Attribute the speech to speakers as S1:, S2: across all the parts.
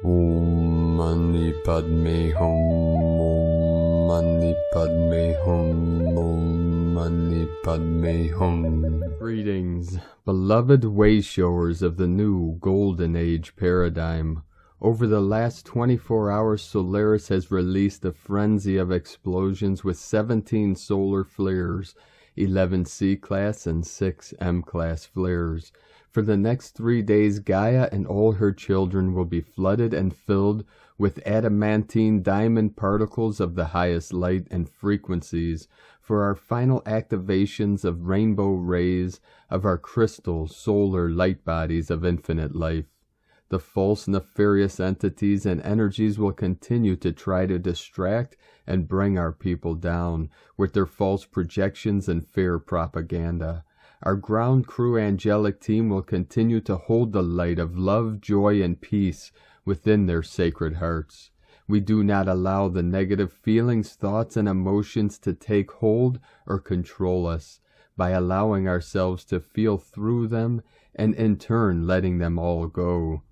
S1: Om Mani Padme Hum, Om Mani Padme Hum, Om Mani Padme Hum. Greetings, beloved wayshowers of the new Golden Age paradigm. Over the last 24 hours, Solaris has released a frenzy of explosions with 17 solar flares, 11 C-class and 6 M-class flares. For the next 3 days, Gaia and all her children will be flooded and filled with adamantine diamond particles of the highest light and frequencies for our final activations of rainbow rays of our crystal solar light bodies of infinite life. The false nefarious entities and energies will continue to try to distract and bring our people down with their false projections and fair propaganda. Our ground crew angelic team will continue to hold the light of love, joy, and peace within their sacred hearts. We do not allow the negative feelings, thoughts, and emotions to take hold or control us by allowing ourselves to feel through them and in turn letting them all go.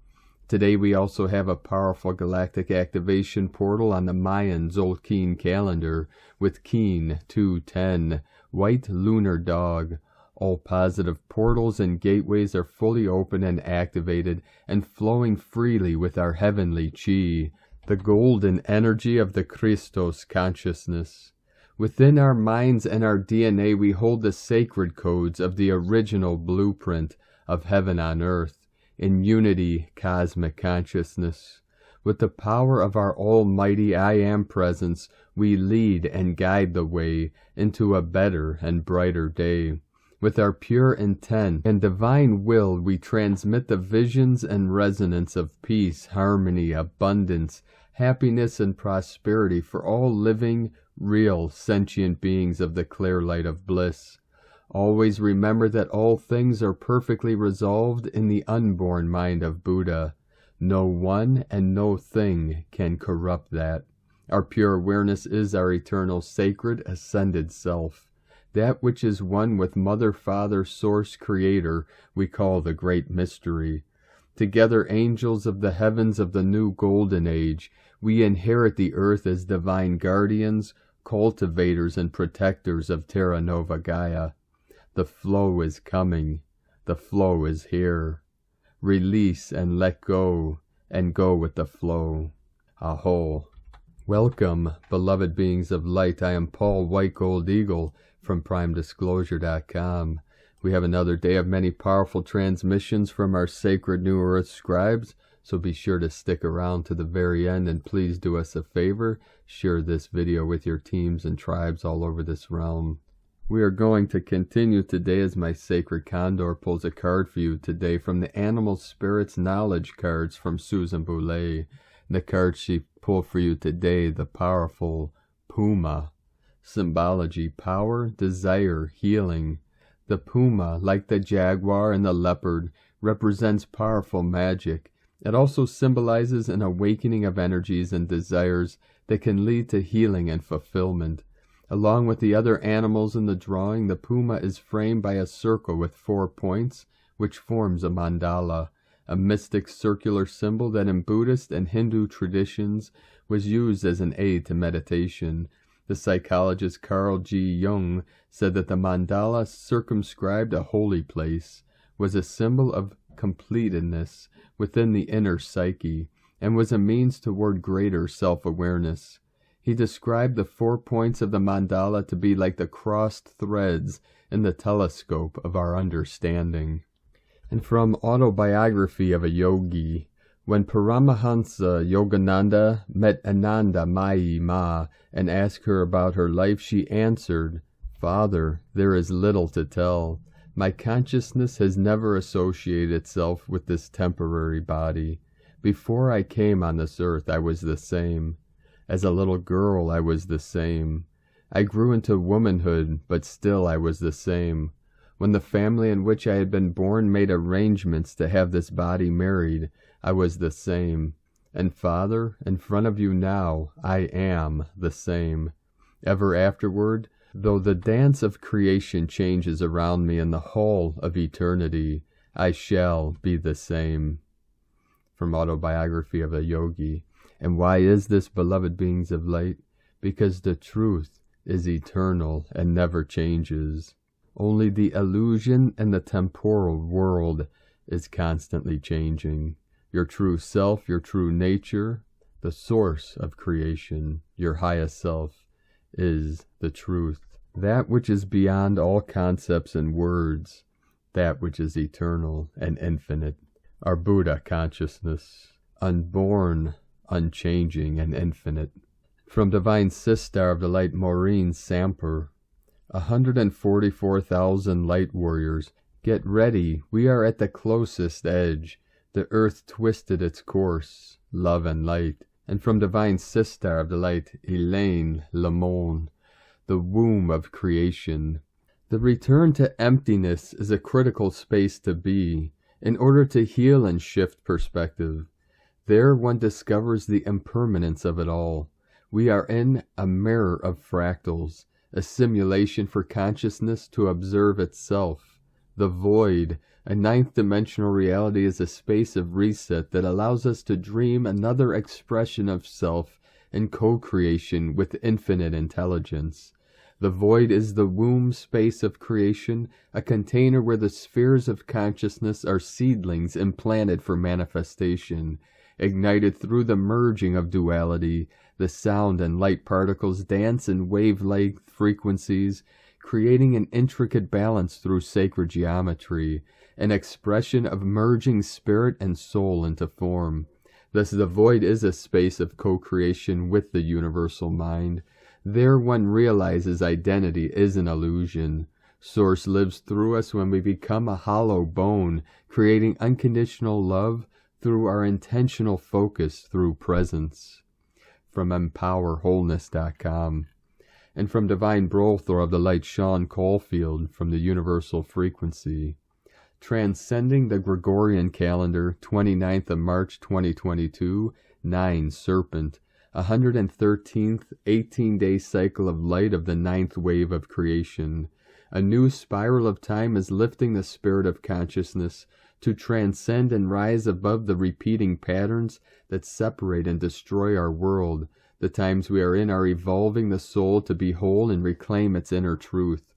S1: Today we also have a powerful galactic activation portal on the Mayan Tzolk'in calendar with Keen 210, White Lunar Dog. All positive portals and gateways are fully open and activated and flowing freely with our heavenly chi, the golden energy of the Christos consciousness. Within our minds and our DNA we hold the sacred codes of the original blueprint of heaven on earth, in unity cosmic consciousness. With the power of our almighty I Am presence, we lead and guide the way into a better and brighter day. With our pure intent and divine will, we transmit the visions and resonance of peace, harmony, abundance, happiness, and prosperity for all living, real, sentient beings of the clear light of bliss. Always remember that all things are perfectly resolved in the unborn mind of Buddha. No one and no thing can corrupt that. Our pure awareness is our eternal, sacred, ascended self. That which is one with Mother, Father, Source, Creator, we call the Great Mystery. Together, angels of the heavens of the new Golden Age, we inherit the earth as divine guardians, cultivators, and protectors of Terra Nova Gaia. The flow is coming. The flow is here. Release and let go, and go with the flow. Aho. Welcome, beloved beings of light. I am Paul White Gold Eagle from PrimeDisclosure.com. We have another day of many powerful transmissions from our sacred New Earth scribes, so be sure to stick around to the very end, and please do us a favor, share this video with your teams and tribes all over this realm. We are going to continue today as my sacred Condor pulls a card for you today from the Animal Spirits Knowledge cards from Susan Boulay. The card she pulled for you today, the powerful Puma. Symbology, power, desire, healing. The puma, like the jaguar and the leopard, represents powerful magic. It also symbolizes an awakening of energies and desires that can lead to healing and fulfillment. Along with the other animals in the drawing, the puma is framed by a circle with 4 points, which forms a mandala, a mystic circular symbol that in Buddhist and Hindu traditions was used as an aid to meditation. The psychologist Carl G. Jung said that the mandala circumscribed a holy place, was a symbol of completedness within the inner psyche, and was a means toward greater self-awareness. He described the 4 points of the mandala to be like the crossed threads in the telescope of our understanding. And from Autobiography of a Yogi, when Paramahansa Yogananda met Ananda Mayi Ma and asked her about her life, she answered, "Father, there is little to tell. My consciousness has never associated itself with this temporary body. Before I came on this earth, I was the same. As a little girl, I was the same. I grew into womanhood, but still I was the same. When the family in which I had been born made arrangements to have this body married, I was the same. And Father, in front of you now, I am the same. Ever afterward, though the dance of creation changes around me in the hall of eternity, I shall be the same." from Autobiography of a Yogi. And why is this, beloved beings of light? Because the truth is eternal and never changes. Only the illusion and the temporal world is constantly changing. Your true self, your true nature, the source of creation, your highest self, is the truth. That which is beyond all concepts and words, that which is eternal and infinite. Our Buddha consciousness, unborn, unchanging, and infinite. From Divine Sister of the Light Maureen Samper, 144,000 light warriors, get ready, we are at the closest edge. The earth twisted its course, love and light. And from Divine Sister of the Light, Elaine Lamont, the womb of creation. The return to emptiness is a critical space to be, in order to heal and shift perspective. There one discovers the impermanence of it all. We are in a mirror of fractals, a simulation for consciousness to observe itself. The void, a ninth-dimensional reality, is a space of reset that allows us to dream another expression of self in co-creation with infinite intelligence. The void is the womb space of creation, a container where the spheres of consciousness are seedlings implanted for manifestation. Ignited through the merging of duality, the sound and light particles dance in wavelength frequencies, creating an intricate balance through sacred geometry, an expression of merging spirit and soul into form. Thus the void is a space of co-creation with the universal mind. There one realizes identity is an illusion. Source lives through us when we become a hollow bone, creating unconditional love through our intentional focus through presence. From EmpowerWholeness.com. And from Divine Brothor of the Light Sean Caulfield from the Universal Frequency. Transcending the Gregorian Calendar, 29th of March 2022, 9 Serpent, 113th 18-day cycle of light of the 9th wave of creation. A new spiral of time is lifting the spirit of consciousness to transcend and rise above the repeating patterns that separate and destroy our world. The times we are in are evolving the soul to be whole and reclaim its inner truth.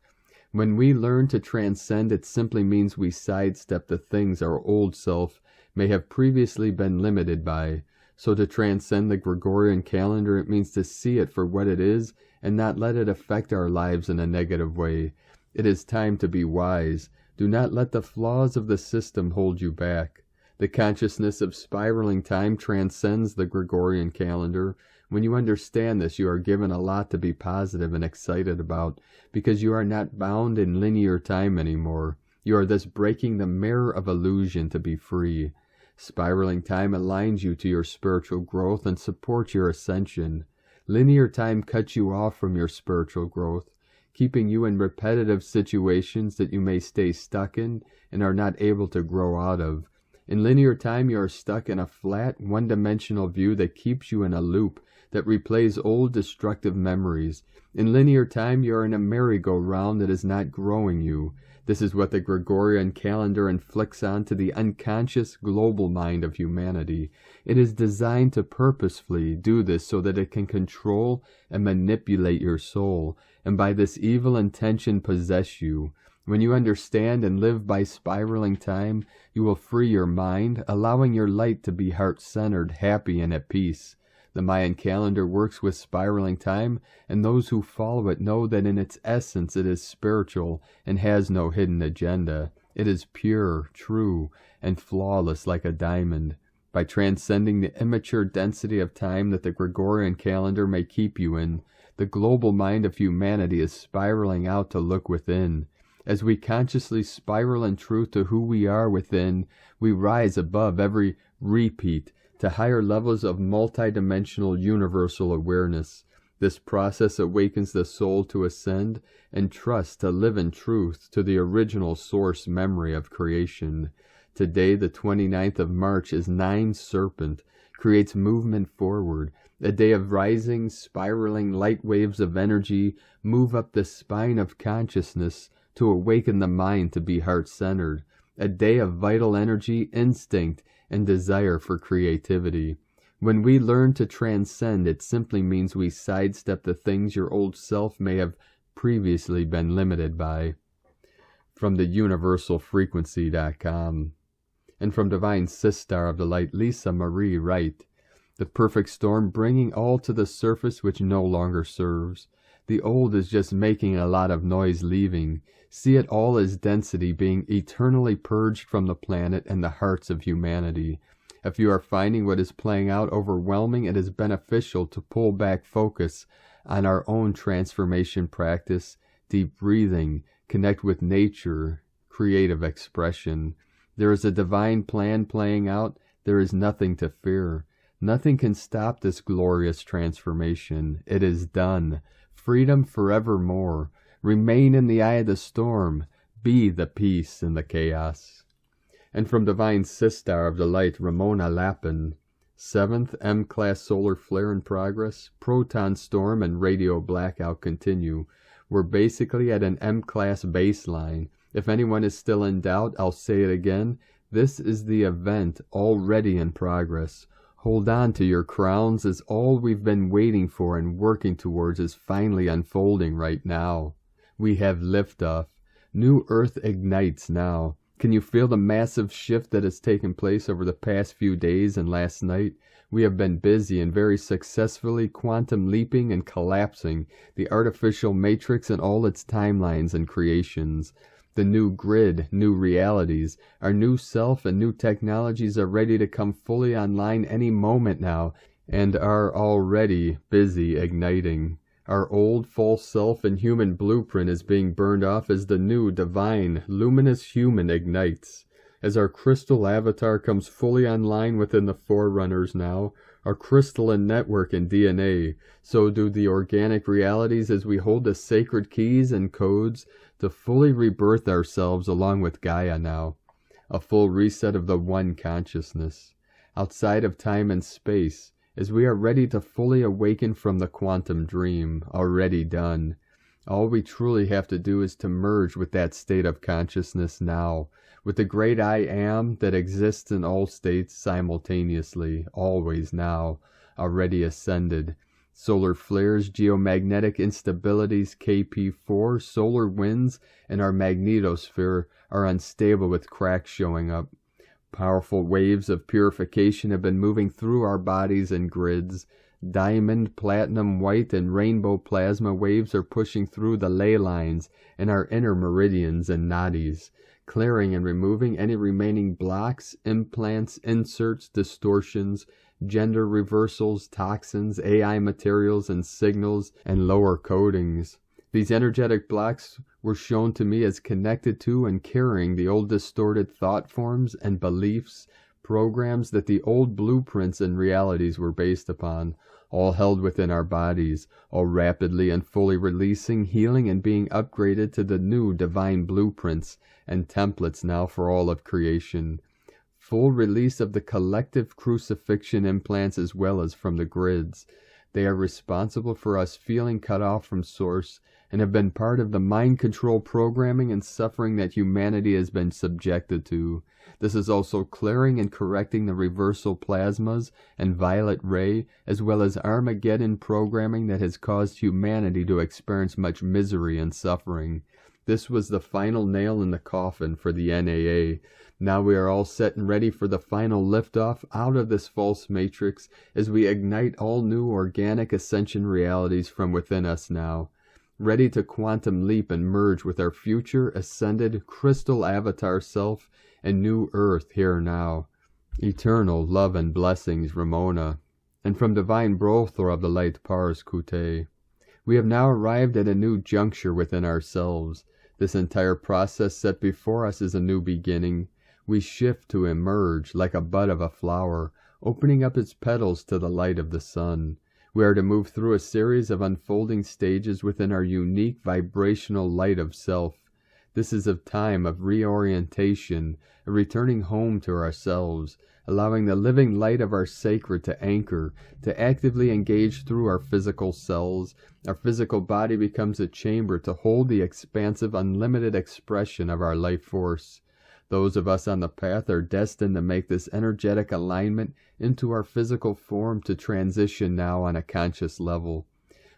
S1: When we learn to transcend, it simply means we sidestep the things our old self may have previously been limited by. So to transcend the Gregorian calendar, it means to see it for what it is and not let it affect our lives in a negative way. It is time to be wise. Do not let the flaws of the system hold you back. The consciousness of spiraling time transcends the Gregorian calendar. When you understand this, you are given a lot to be positive and excited about, because you are not bound in linear time anymore. You are thus breaking the mirror of illusion to be free. Spiraling time aligns you to your spiritual growth and supports your ascension. Linear time cuts you off from your spiritual growth, keeping you in repetitive situations that you may stay stuck in and are not able to grow out of. In linear time, you are stuck in a flat, one-dimensional view that keeps you in a loop that replays old destructive memories. In linear time, you are in a merry-go-round that is not growing you. This is what the Gregorian calendar inflicts onto the unconscious global mind of humanity. It is designed to purposefully do this so that it can control and manipulate your soul, and by this evil intention possess you. When you understand and live by spiraling time, you will free your mind, allowing your light to be heart-centered, happy, and at peace. The Mayan calendar works with spiraling time, and those who follow it know that in its essence it is spiritual and has no hidden agenda. It is pure, true, and flawless like a diamond. By transcending the immature density of time that the Gregorian calendar may keep you in, the global mind of humanity is spiraling out to look within. As we consciously spiral in truth to who we are within, we rise above every repeat to higher levels of multidimensional universal awareness. This process awakens the soul to ascend and trust to live in truth to the original source memory of creation. Today, the 29th of March, is 9 Serpent, creates movement forward. A day of rising, spiraling light waves of energy move up the spine of consciousness to awaken the mind to be heart-centered. A day of vital energy, instinct, and desire for creativity. When we learn to transcend, it simply means we sidestep the things your old self may have previously been limited by. From the universalfrequency.com. And from Divine Sistar of the Light, Lisa Marie Wright. The perfect storm bringing all to the surface which no longer serves. The old is just making a lot of noise leaving. See it all as density being eternally purged from the planet and the hearts of humanity. If you are finding what is playing out overwhelming, it is beneficial to pull back focus on our own transformation practice, deep breathing, connect with nature, creative expression. There is a divine plan playing out. There is nothing to fear. Nothing can stop this glorious transformation. It is done. Freedom forevermore. Remain in the eye of the storm. Be the peace in the chaos. And from Divine Sistar of the Light, Ramona Lappin. 7th M-class solar flare in progress. Proton storm and radio blackout continue. We're basically at an M-class baseline. If anyone is still in doubt, I'll say it again. This is the event already in progress. Hold on to your crowns, as all we've been waiting for and working towards is finally unfolding right now. We have liftoff. New Earth ignites now. Can you feel the massive shift that has taken place over the past few days and last night? We have been busy and very successfully quantum leaping and collapsing the artificial matrix and all its timelines and creations. The new grid, new realities, our new self and new technologies are ready to come fully online any moment now and are already busy igniting. Our old false self and human blueprint is being burned off as the new divine, luminous human ignites. As our crystal avatar comes fully online within the forerunners now, our crystalline network and DNA, so do the organic realities as we hold the sacred keys and codes to fully rebirth ourselves along with Gaia now. A full reset of the one consciousness, outside of time and space, as we are ready to fully awaken from the quantum dream, already done. All we truly have to do is to merge with that state of consciousness now, with the great I Am that exists in all states simultaneously, always now, already ascended. Solar flares, geomagnetic instabilities, KP4, solar winds, and our magnetosphere are unstable with cracks showing up. Powerful waves of purification have been moving through our bodies and grids. Diamond, platinum, white, and rainbow plasma waves are pushing through the ley lines in our inner meridians and nadis, clearing and removing any remaining blocks, implants, inserts, distortions, gender reversals, toxins, AI materials and signals, and lower codings. These energetic blocks were shown to me as connected to and carrying the old distorted thought forms and beliefs, programs that the old blueprints and realities were based upon, all held within our bodies, all rapidly and fully releasing, healing, and being upgraded to the new divine blueprints and templates now for all of creation. Full release of the collective crucifixion implants as well as from the grids. They are responsible for us feeling cut off from source and have been part of the mind control programming and suffering that humanity has been subjected to. This is also clearing and correcting the reversal plasmas and violet ray, as well as Armageddon programming that has caused humanity to experience much misery and suffering. This was the final nail in the coffin for the NAA. Now we are all set and ready for the final liftoff out of this false matrix as we ignite all new organic ascension realities from within us now, ready to quantum leap and merge with our future ascended crystal avatar self and new earth here now. Eternal love and blessings, Ramona. And from Divine Brothor of the Light, Pars Kute. We have now arrived at a new juncture within ourselves. This entire process set before us is a new beginning. We shift to emerge like a bud of a flower, opening up its petals to the light of the sun. We are to move through a series of unfolding stages within our unique vibrational light of self. This is a time of reorientation, a returning home to ourselves, allowing the living light of our sacred to anchor, to actively engage through our physical cells. Our physical body becomes a chamber to hold the expansive, unlimited expression of our life force. Those of us on the path are destined to make this energetic alignment into our physical form to transition now on a conscious level.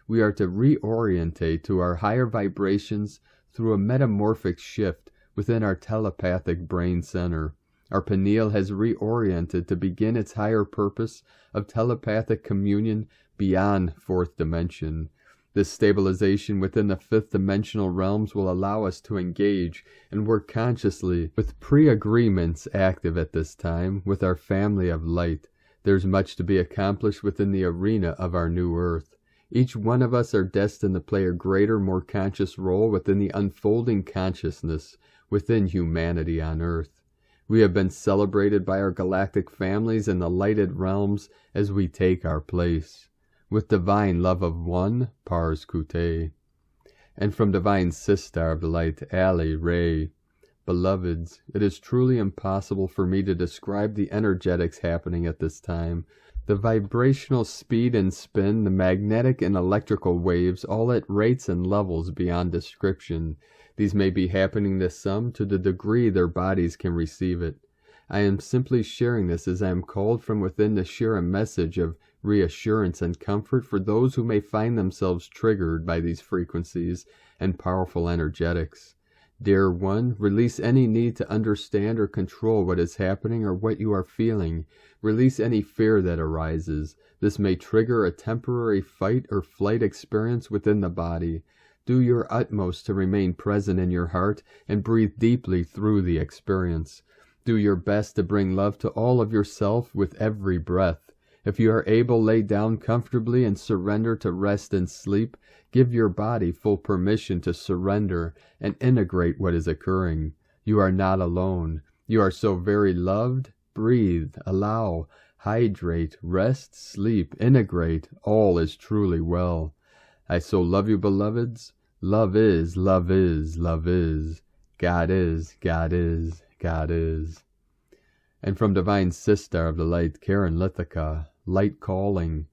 S1: We are to reorientate to our higher vibrations through a metamorphic shift within our telepathic brain center. Our pineal has reoriented to begin its higher purpose of telepathic communion beyond fourth dimension. This stabilization within the fifth dimensional realms will allow us to engage and work consciously with pre-agreements active at this time with our family of light. There's much to be accomplished within the arena of our new earth. Each one of us are destined to play a greater, more conscious role within the unfolding consciousness within humanity on earth. We have been celebrated by our galactic families in the lighted realms as we take our place. With divine love of one, Pars Kute. And from divine Sistar of the Light, Ali Ray. Beloveds, it is truly impossible for me to describe the energetics happening at this time. The vibrational speed and spin, the magnetic and electrical waves, all at rates and levels beyond description. These may be happening to some to the degree their bodies can receive it. I am simply sharing this as I am called from within to share a message of reassurance and comfort for those who may find themselves triggered by these frequencies and powerful energetics. Dear one, release any need to understand or control what is happening or what you are feeling. Release any fear that arises. This may trigger a temporary fight or flight experience within the body. Do your utmost to remain present in your heart and breathe deeply through the experience. Do your best to bring love to all of yourself with every breath. If you are able, lay down comfortably and surrender to rest and sleep. Give your body full permission to surrender and integrate what is occurring. You are not alone. You are so very loved. Breathe, allow, hydrate, rest, sleep, integrate. All is truly well. I so love you, beloveds. Love is, love is, love is. God is, God is, God is. And from Divine Sister of the Light, Karen Lithica, light calling,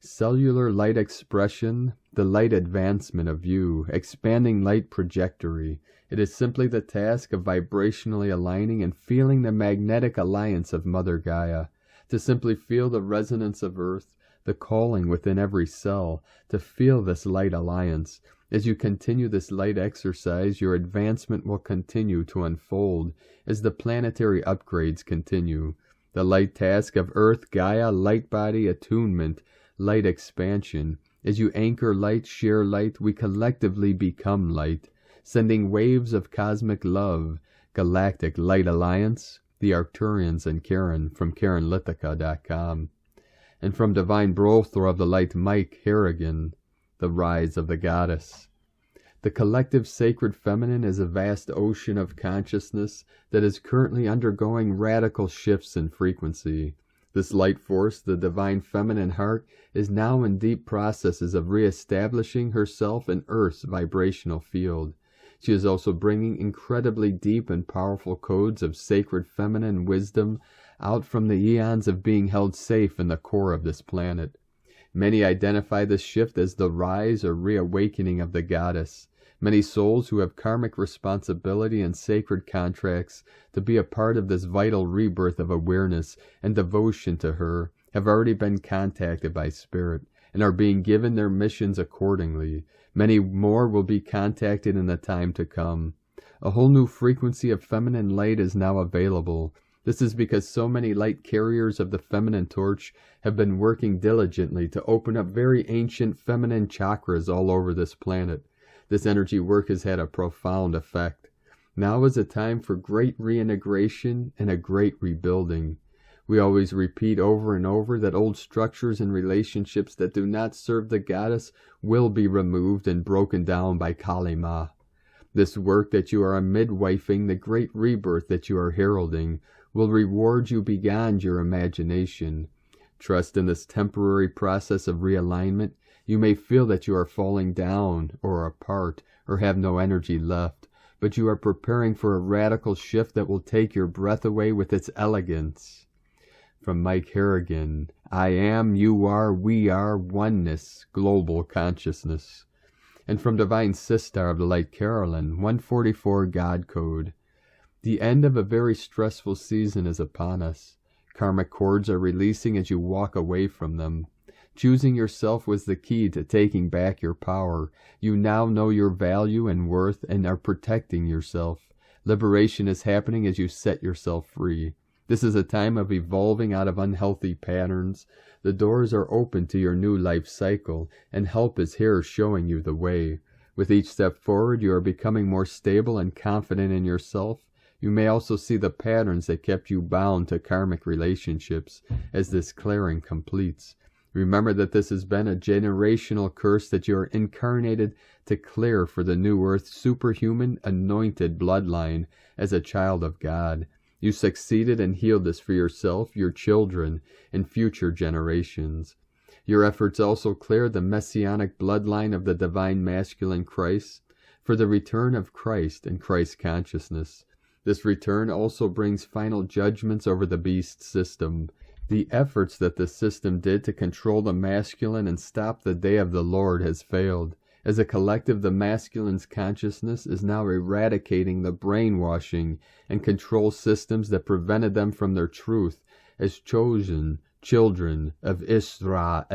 S1: cellular light expression, the light advancement of you, expanding light trajectory. It is simply the task of vibrationally aligning and feeling the magnetic alliance of Mother Gaia, to simply feel the resonance of Earth, the calling within every cell, to feel this light alliance. As you continue this light exercise, your advancement will continue to unfold as the planetary upgrades continue. The light task of Earth, Gaia, light body attunement, light expansion. As you anchor light, share light, we collectively become light, sending waves of cosmic love. Galactic Light Alliance, the Arcturians and Karen from KarenLithica.com. And from Divine Brothor of the Light, Mike Harrigan, the Rise of the Goddess. The collective sacred feminine is a vast ocean of consciousness that is currently undergoing radical shifts in frequency. This light force, the divine feminine heart, is now in deep processes of reestablishing herself in Earth's vibrational field. She is also bringing incredibly deep and powerful codes of sacred feminine wisdom out from the eons of being held safe in the core of this planet. Many identify this shift as the rise or reawakening of the goddess. Many souls who have karmic responsibility and sacred contracts to be a part of this vital rebirth of awareness and devotion to her have already been contacted by Spirit and are being given their missions accordingly. Many more will be contacted in the time to come. A whole new frequency of feminine light is now available. This is because so many light carriers of the feminine torch have been working diligently to open up very ancient feminine chakras all over this planet. This energy work has had a profound effect. Now is a time for great reintegration and a great rebuilding. We always repeat over and over that old structures and relationships that do not serve the goddess will be removed and broken down by Kali Ma. This work that you are midwifing, the great rebirth that you are heralding, will reward you beyond your imagination. Trust in this temporary process of realignment. You may feel that you are falling down or apart or have no energy left, but you are preparing for a radical shift that will take your breath away with its elegance. From Mike Harrigan, I am, you are, we are, oneness, global consciousness. And from Divine Sister of the Light, Carolyn, 144 God Code. The end of a very stressful season is upon us. Karmic cords are releasing as you walk away from them. Choosing yourself was the key to taking back your power. You now know your value and worth and are protecting yourself. Liberation is happening as you set yourself free. This is a time of evolving out of unhealthy patterns. The doors are open to your new life cycle, and help is here showing you the way. With each step forward, you are becoming more stable and confident in yourself. You may also see the patterns that kept you bound to karmic relationships as this clearing completes. Remember that this has been a generational curse that you are incarnated to clear for the new earth superhuman anointed bloodline as a child of God. You succeeded and healed this for yourself, your children, and future generations. Your efforts also cleared the messianic bloodline of the divine masculine Christ for the return of Christ and Christ consciousness. This return also brings final judgments over the beast system. The efforts that the system did to control the masculine and stop the day of the Lord has failed. As a collective, the masculine's consciousness is now eradicating the brainwashing and control systems that prevented them from their truth as chosen children of Israel.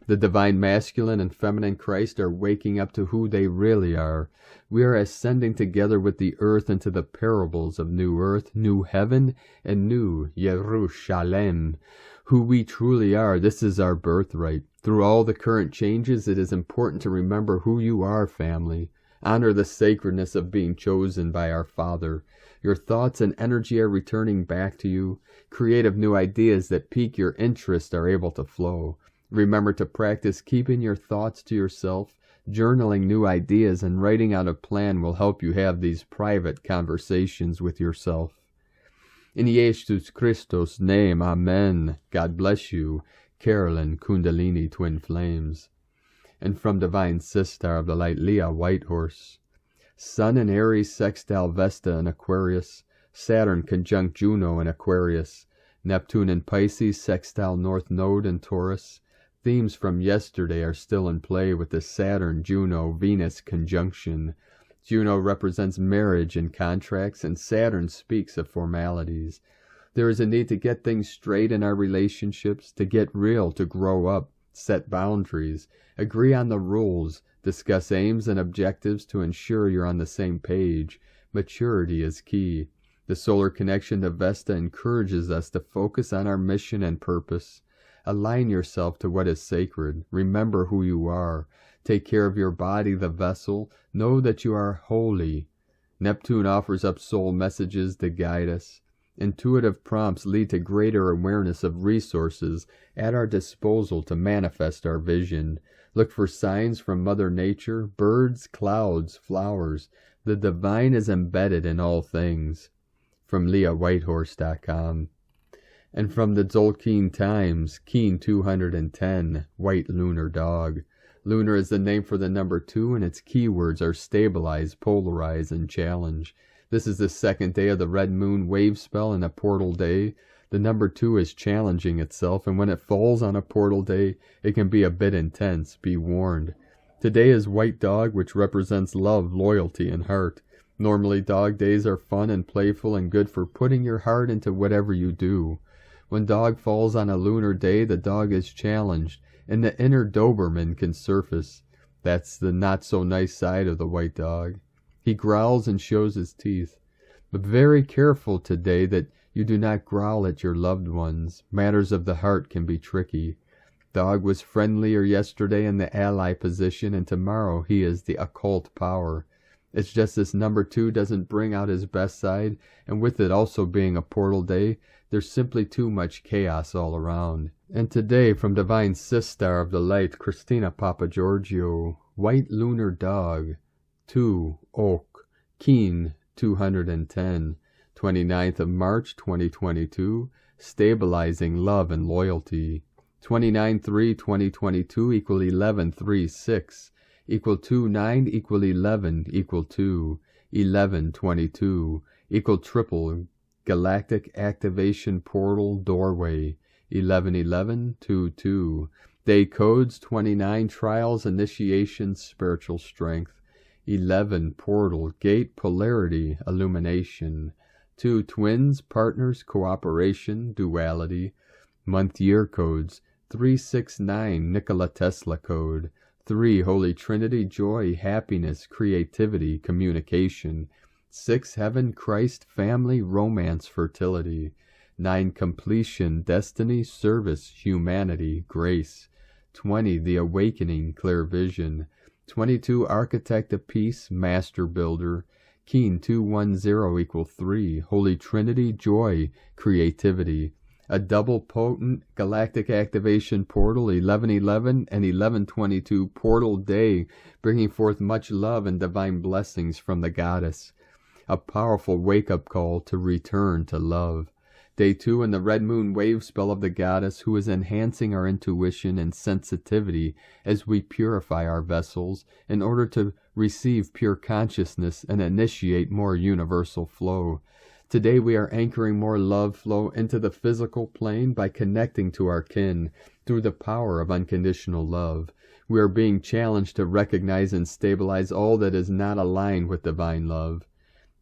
S1: The divine masculine and feminine Christ are waking up to who they really are. We are ascending together with the earth into the parables of new earth, new heaven, and new Jerusalem. Who we truly are, this is our birthright. Through all the current changes, it is important to remember who you are, family. Honor the sacredness of being chosen by our Father. Your thoughts and energy are returning back to you. Creative new ideas that pique your interest are able to flow. Remember to practice keeping your thoughts to yourself. Journaling new ideas and writing out a plan will help you have these private conversations with yourself. In Jesus Christos' name, Amen. God bless you, Carolyn Kundalini Twin Flames. And from Divine Sister of the Light, Leah Whitehorse. Sun in Aries sextile Vesta in Aquarius. Saturn conjunct Juno in Aquarius. Neptune in Pisces sextile North Node in Taurus. Themes from yesterday are still in play with the Saturn-Juno-Venus conjunction. Juno represents marriage and contracts, and Saturn speaks of formalities. There is a need to get things straight in our relationships, to get real, to grow up, set boundaries, agree on the rules, discuss aims and objectives to ensure you're on the same page. Maturity is key. The solar connection to Vesta encourages us to focus on our mission and purpose. Align yourself to what is sacred. Remember who you are. Take care of your body, the vessel. Know that you are holy. Neptune offers up soul messages to guide us. Intuitive prompts lead to greater awareness of resources at our disposal to manifest our vision. Look for signs from Mother Nature, birds, clouds, flowers. The divine is embedded in all things. From LeahWhitehorse.com. And from the Tzolk'in Times, Keen 210, White Lunar Dog. Lunar is the name for the number 2, and its keywords are stabilize, polarize, and challenge. This is the second day of the Red Moon wave spell and a portal day. The number 2 is challenging itself, and when it falls on a portal day, it can be a bit intense. Be warned. Today is White Dog, which represents love, loyalty, and heart. Normally, dog days are fun and playful and good for putting your heart into whatever you do. When dog falls on a lunar day, the dog is challenged, and the inner Doberman can surface. That's the not-so-nice side of the white dog. He growls and shows his teeth. But very careful today that you do not growl at your loved ones. Matters of the heart can be tricky. Dog was friendlier yesterday in the ally position, and tomorrow he is the occult power. It's just this number 2 doesn't bring out his best side, and with it also being a portal day, there's simply too much chaos all around. And today, from Divine Sister of the Light, Christina Papagiorgio, White Lunar Dog, 2 Oak, Keen 210, 29th of March 2022, Stabilizing Love and Loyalty. 29/3/2022 equal 11/3/6 equal 2/9 equal 11 equal 2 11/22 equal triple galactic activation portal doorway 11/11/22 day codes 29 trials initiation spiritual strength 11, portal, gate, polarity, illumination. 2, twins, partners, cooperation, duality. Month year codes, 369, Nikola Tesla code. 3, Holy Trinity, joy, happiness, creativity, communication. 6, heaven, Christ, family, romance, fertility. 9, completion, destiny, service, humanity, grace. 20, the awakening, clear vision. 22, architect of peace, master builder. Keen 210 equal 3, Holy Trinity, joy, creativity. A double potent galactic activation portal, 1111 and 1122 portal day, bringing forth much love and divine blessings from the goddess. A powerful wake-up call to return to love. Day 2 in the red moon wave spell of the goddess, who is enhancing our intuition and sensitivity as we purify our vessels in order to receive pure consciousness and initiate more universal flow. Today we are anchoring more love flow into the physical plane by connecting to our kin through the power of unconditional love. We are being challenged to recognize and stabilize all that is not aligned with divine love.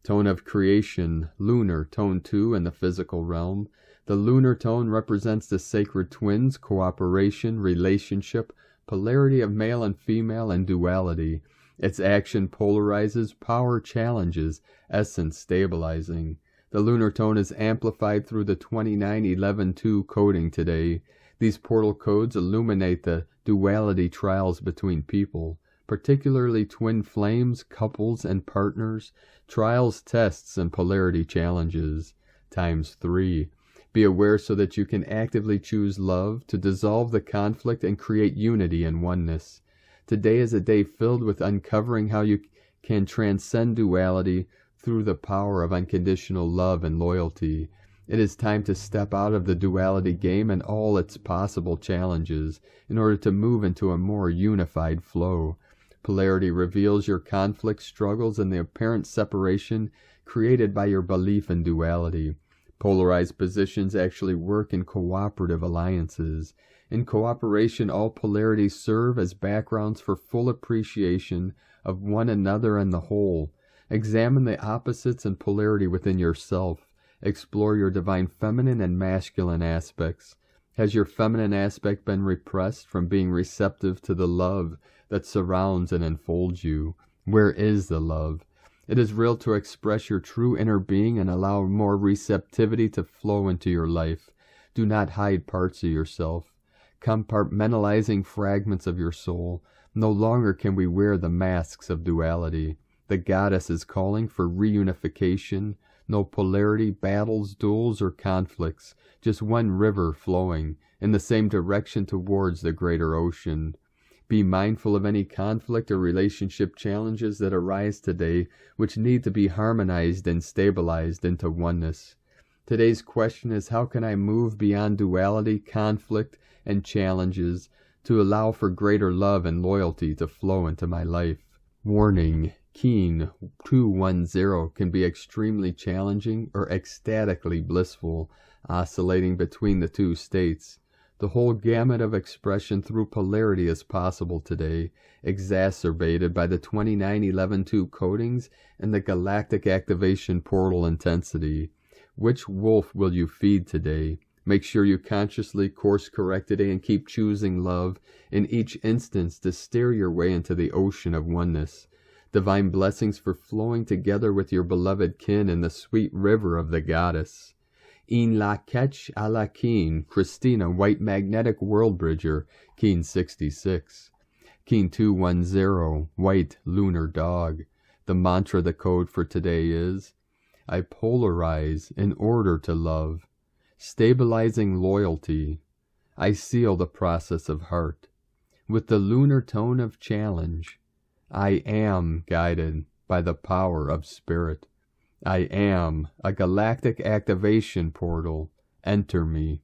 S1: Tone of creation, lunar, tone 2 in the physical realm. The lunar tone represents the sacred twins, cooperation, relationship, polarity of male and female, and duality. Its action polarizes, power challenges, essence stabilizing. The lunar tone is amplified through the 2911-2 coding today. These portal codes illuminate the duality trials between people, particularly twin flames, couples, and partners, trials, tests, and polarity challenges. Times 3. Be aware so that you can actively choose love to dissolve the conflict and create unity and oneness. Today is a day filled with uncovering how you can transcend duality through the power of unconditional love and loyalty. It is time to step out of the duality game and all its possible challenges in order to move into a more unified flow. Polarity reveals your conflict, struggles, and the apparent separation created by your belief in duality. Polarized positions actually work in cooperative alliances. In cooperation, all polarities serve as backgrounds for full appreciation of one another and the whole. Examine the opposites and polarity within yourself. Explore your divine feminine and masculine aspects. Has your feminine aspect been repressed from being receptive to the love that surrounds and enfolds you? Where is the love? It is real to express your true inner being and allow more receptivity to flow into your life. Do not hide parts of yourself. Compartmentalizing fragments of your soul. No longer can we wear the masks of duality. The goddess is calling for reunification. No polarity, battles, duels, or conflicts. Just one river flowing in the same direction towards the greater ocean. Be mindful of any conflict or relationship challenges that arise today, which need to be harmonized and stabilized into oneness. Today's question is, how can I move beyond duality, conflict, and challenges to allow for greater love and loyalty to flow into my life? Warning. Keen 210 can be extremely challenging or ecstatically blissful, oscillating between the two states. The whole gamut of expression through polarity is possible today, exacerbated by the 2911-2 codings and the galactic activation portal intensity. Which wolf will you feed today? Make sure you consciously course correct today and keep choosing love in each instance to steer your way into the ocean of oneness. Divine blessings for flowing together with your beloved kin in the sweet river of the goddess. In la ketch a la Keen, Christina, White Magnetic World Bridger, Keen 66. Keen 210, White Lunar Dog. The mantra, the code for today is, I polarize in order to love. Stabilizing loyalty. I seal the process of heart. With the lunar tone of challenge. I am guided by the power of spirit. I am a galactic activation portal. Enter me.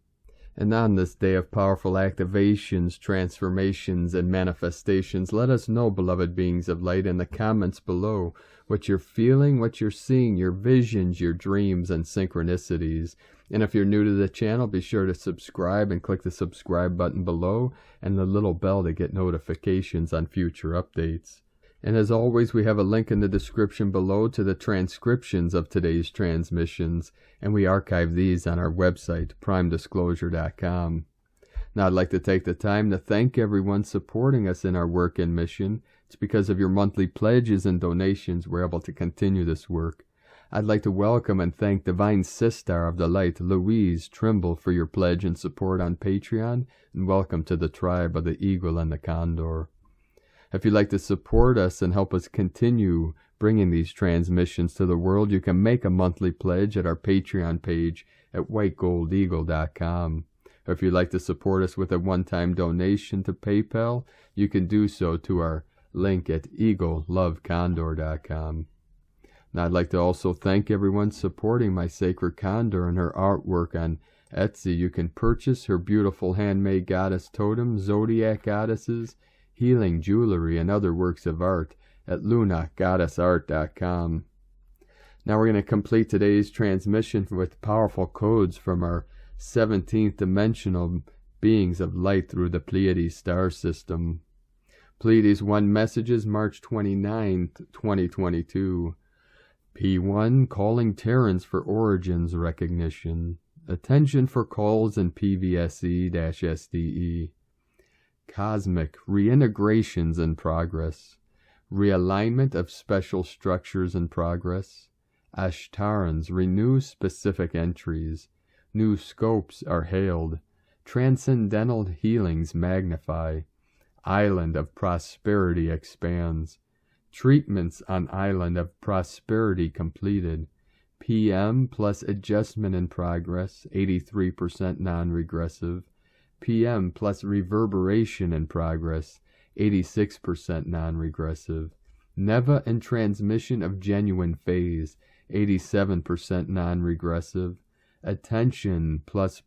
S1: And on this day of powerful activations, transformations, and manifestations, let us know, beloved beings of light, in the comments below what you're feeling, what you're seeing, your visions, your dreams, and synchronicities. And if you're new to the channel, be sure to subscribe and click the subscribe button below and the little bell to get notifications on future updates. And as always, we have a link in the description below to the transcriptions of today's transmissions, and we archive these on our website, primedisclosure.com. Now, I'd like to take the time to thank everyone supporting us in our work and mission. It's because of your monthly pledges and donations we're able to continue this work. I'd like to welcome and thank Divine Sister of the Light, Louise Trimble, for your pledge and support on Patreon, and welcome to the tribe of the Eagle and the Condor. If you'd like to support us and help us continue bringing these transmissions to the world, you can make a monthly pledge at our Patreon page at whitegoldeagle.com. Or if you'd like to support us with a one-time donation to PayPal, you can do so to our link at eaglelovecondor.com. Now, I'd like to also thank everyone supporting my sacred condor and her artwork on Etsy. You can purchase her beautiful handmade goddess totem, zodiac goddesses, healing jewelry, and other works of art at lunagoddessart.com. Now we're going to complete today's transmission with powerful codes from our 17th dimensional beings of light through the Pleiades star system. Pleiades 1 messages, March 29th, 2022. P1, calling Terrans for origins recognition. Attention for calls in PVSE-SDE. Cosmic reintegrations in progress. Realignment of special structures in progress. Ashtarans renew specific entries. New scopes are hailed. Transcendental healings magnify. Island of prosperity expands. Treatments on Island of Prosperity completed. PM plus adjustment in progress, 83% non-regressive. PM plus reverberation in progress, 86% non-regressive. Neva and transmission of genuine phase, 87% non-regressive. Attention plus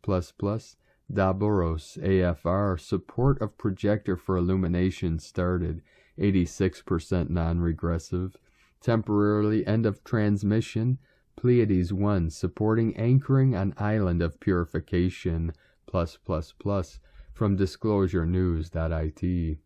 S1: Daboros AFR, support of projector for illumination started, 86% non-regressive. Temporarily end of transmission, Pleiades 1, supporting anchoring on Island of Purification, from disclosurenews.it.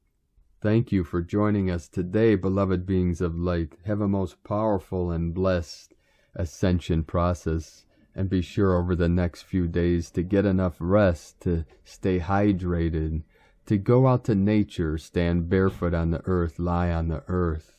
S1: Thank you for joining us today, beloved beings of light. Have a most powerful and blessed ascension process. And be sure over the next few days to get enough rest, to stay hydrated, to go out to nature, stand barefoot on the earth, lie on the earth,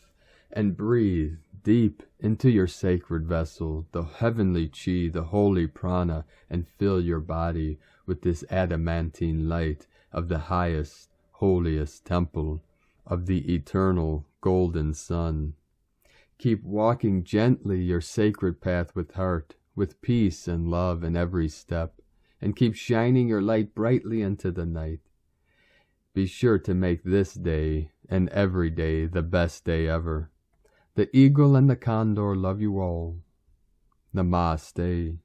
S1: and breathe deep into your sacred vessel, the heavenly chi, the holy prana, and fill your body with this adamantine light of the highest, holiest temple of the eternal golden sun. Keep walking gently your sacred path with heart, with peace and love in every step, and keep shining your light brightly into the night. Be sure to make this day and every day the best day ever. The Eagle and the Condor love you all. Namaste.